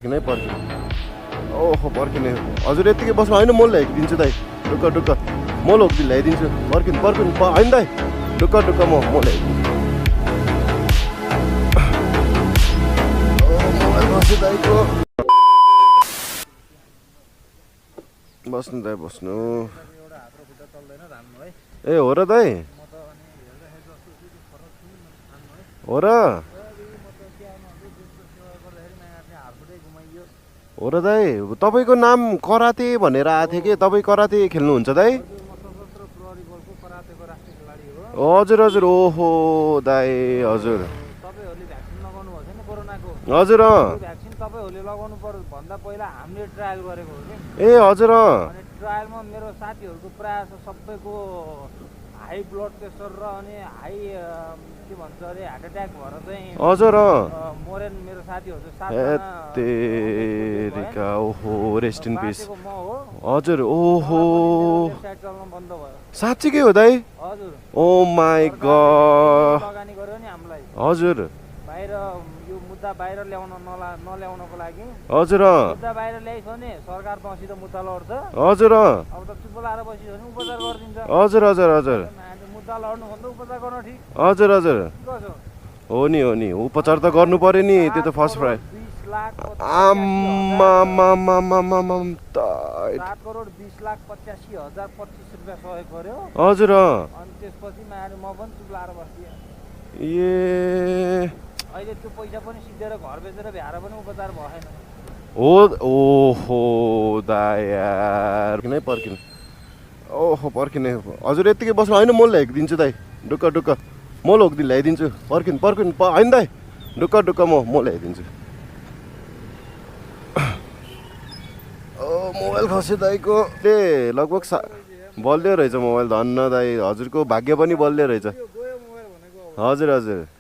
नै पर्खिनु ओहो पर्खिने हजुर यतिकै बस्नु होइन म ल्याइदिन्छु दाइ ढुक्क ढुक्क म लोकदिन ल्याइदिन्छु पर्खिनु पर्खिनु होइन दाइ ढुक्क ढुक्क म ल्याइदिन्छु दाइको बस्नु दाइ बस्नु ए हो र दाइ हो र हो र दाइ तपाईँको नाम कराते भनेर आएको थियो कि तपाईँ कराते खेल्नुहुन्छ दाइ हजुर हजुर ओहो दाइ हजुर हजुर ए हजुर ट्रायलमा मेरो साथीहरूको प्रायः सबैको हाई ब्लड प्रेसर र अनि हाई के भन्छ अरे हार्ट एट्याक भएर चाहिँ हजुर मोरेन मेरो साथीहरू तेरिका ओहो रेस्ट इन पिस म हो हजुर ओहो साइड चल्न बन्द भयो साँच्चीकै हो दाइ हजुर ओ माई गॉड लगानी गर्यो नि हामीलाई हजुर बाहिर यो मुद्दा बाहिर ल्याउन नल्याउनको लागि हजुर मुद्दा बाहिर ल्याइछ भने सरकार तँसित मुद्दा लड्छ हजुर अब त चुप लाएर बसिस् भने उपचार गरिदिन्छ हजुर हजुर हजुर मुद्दा लड्नु भन्दा उपचार गर्न ठिक हजुर हजुर कसो हो नि उपचार त गर्नु पर्यो नि त्यो त फर्स्ट प्राइ 20 लाख 7 करोड 20 लाख 85 हजार 25 रुपियाँ सहयोग गर्यो हजुर अनि त्यसपछि म पनि चुप लाएर बस्दिएँ ए अहिले त्यो पैसा पनि सिधेर घर बेचेर भ्याएर पनि उपचार भएन हो ओहो दाइ यार किन पर्खिनु ओहो पर्खिने हजुर यतिकै बस्नु होइन म ल्याइदिन्छु दाइ ढुक्क ढुक्क म लोकदिन ल्याइदिन्छु पर्खिनु पर्खिनु होइन दाइ ढुक्क ढुक्क म ल्याइदिन्छु मोबाइल खस्यो दाइको ले लगभग बलियो रहेछ मोबाइल धन्न दाइ हजुरको भाग्य पनि बलियो रहेछ हजुर हजुर